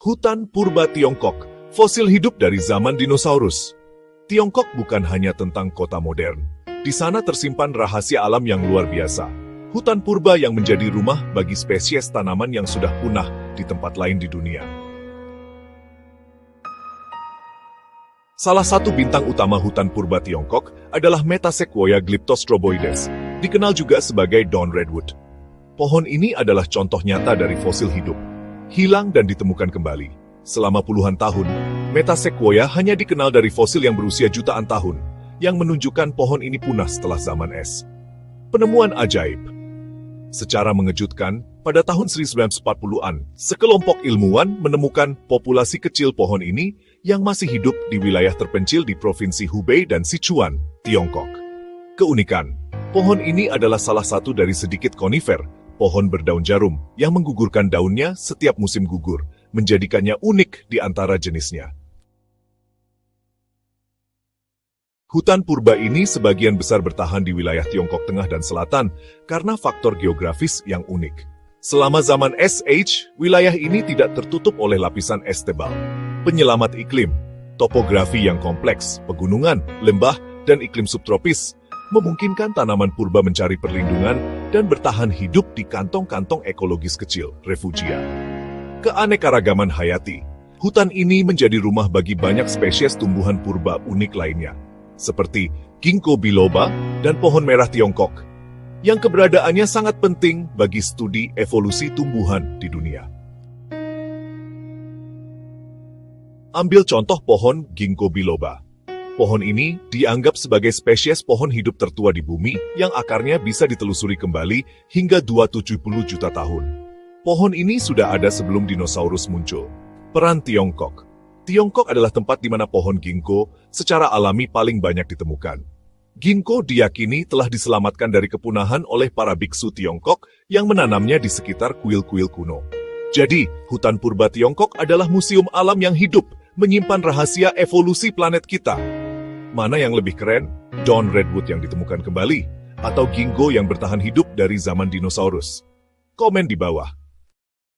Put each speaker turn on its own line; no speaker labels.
Hutan purba Tiongkok, fosil hidup dari zaman dinosaurus. Tiongkok bukan hanya tentang kota modern. Di sana tersimpan rahasia alam yang luar biasa. Hutan purba yang menjadi rumah bagi spesies tanaman yang sudah punah di tempat lain di dunia. Salah satu bintang utama hutan purba Tiongkok adalah Metasequoia glyptostroboides, dikenal juga sebagai dawn redwood. Pohon ini adalah contoh nyata dari fosil hidup. Hilang dan ditemukan kembali. Selama puluhan tahun, Metasequoia hanya dikenal dari fosil yang berusia jutaan tahun, yang menunjukkan pohon ini punah setelah zaman es. Penemuan ajaib. Secara mengejutkan, pada tahun 1940-an, sekelompok ilmuwan menemukan populasi kecil pohon ini yang masih hidup di wilayah terpencil di Provinsi Hubei dan Sichuan, Tiongkok. Keunikan, pohon ini adalah salah satu dari sedikit konifer, pohon berdaun jarum, yang menggugurkan daunnya setiap musim gugur, menjadikannya unik di antara jenisnya. Hutan purba ini sebagian besar bertahan di wilayah Tiongkok Tengah dan Selatan karena faktor geografis yang unik. Selama zaman es Age, wilayah ini tidak tertutup oleh lapisan es tebal. Penyelamat iklim, topografi yang kompleks, pegunungan, lembah, dan iklim subtropis memungkinkan tanaman purba mencari perlindungan dan bertahan hidup di kantong-kantong ekologis kecil, refugia. Keanekaragaman hayati. Hutan ini menjadi rumah bagi banyak spesies tumbuhan purba unik lainnya, seperti ginkgo biloba dan pohon merah Tiongkok, yang keberadaannya sangat penting bagi studi evolusi tumbuhan di dunia. Ambil contoh pohon ginkgo biloba. Pohon ini dianggap sebagai spesies pohon hidup tertua di bumi yang akarnya bisa ditelusuri kembali hingga 270 juta tahun. Pohon ini sudah ada sebelum dinosaurus muncul. Peran Tiongkok. Tiongkok adalah tempat di mana pohon ginkgo secara alami paling banyak ditemukan. Ginkgo diyakini telah diselamatkan dari kepunahan oleh para biksu Tiongkok yang menanamnya di sekitar kuil-kuil kuno. Jadi, hutan purba Tiongkok adalah museum alam yang hidup, menyimpan rahasia evolusi planet kita. Mana yang lebih keren? Dawn redwood yang ditemukan kembali, atau ginkgo yang bertahan hidup dari zaman dinosaurus? Komen di bawah.